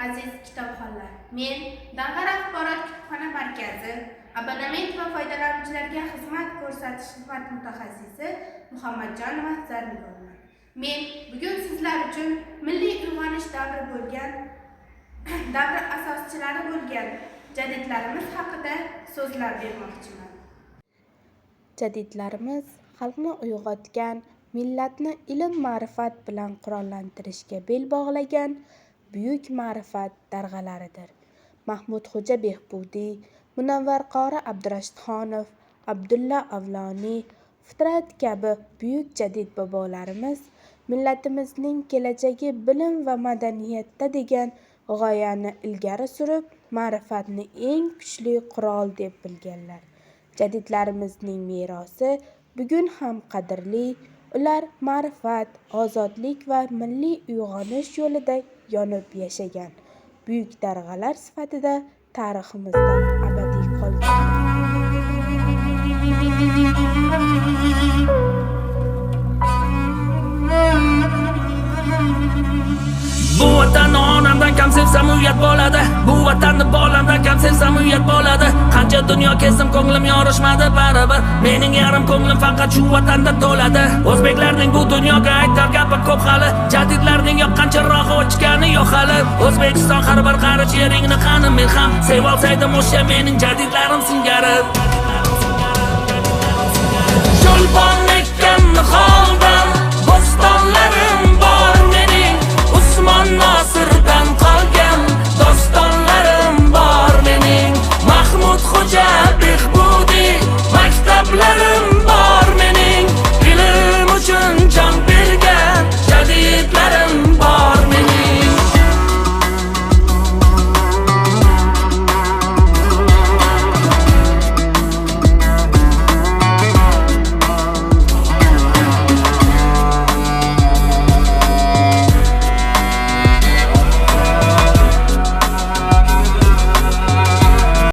aziz kitobxonlar. Men Dang'ar axborot kutubxona markazi abonement va foydalanuvchilarga xizmat ko'rsatish xizmat mutaxassisi Muhammadjonova Zarnigonman. Men bugun sizlar uchun milliy uyg'onish davri asoschilari bo'lgan jadidlarimiz haqida so'zlab bermoqchiman. Jadidlarimiz xalqni uyg'otgan, millatni ilm-ma'rifat bilan qurollantirishga bel bog'lagan buyuk ma'rifat darg'alaridir. Mahmudxo'ja Behbudiy, Munavvar qori Abdurashidxonov, Abdulla Avloniy, Fitrat kabi buyuk jadid bobolarimiz millatimizning kelajagi bilim va madaniyatda degan g'oyani ilgari surib, ma'rifatni eng kuchli qurol deb bilganlar. Jadidlarimizning merosi bugun ham qadrli. Ular ma'rifat, ozodlik va milliy uyg'onish yo'lida yonib yashagan buyuk darg'alar sifatida tariximizda abadiy qolgan. Bu vatanni onamdan kam sevsam uyat bo'ladi. Bu vatanni bolamdan kam sevsam uyat bo'ladi. Qancha dunyo kezdim ko'nglim yorishmadi baribir. Mening yarim ko'nglim faqat shu vatanda to'ladi. O'zbeklarning bu dunyoga aytar gapi ko'p hali. Jadidlarning yoqqan chirog'i o'chgani yo'q hali. O'zbekiston har bir qarich yeringni qani men ham sevib olsaydim o'sha mening jadidlarim singari. Yo'lbon ekkan holda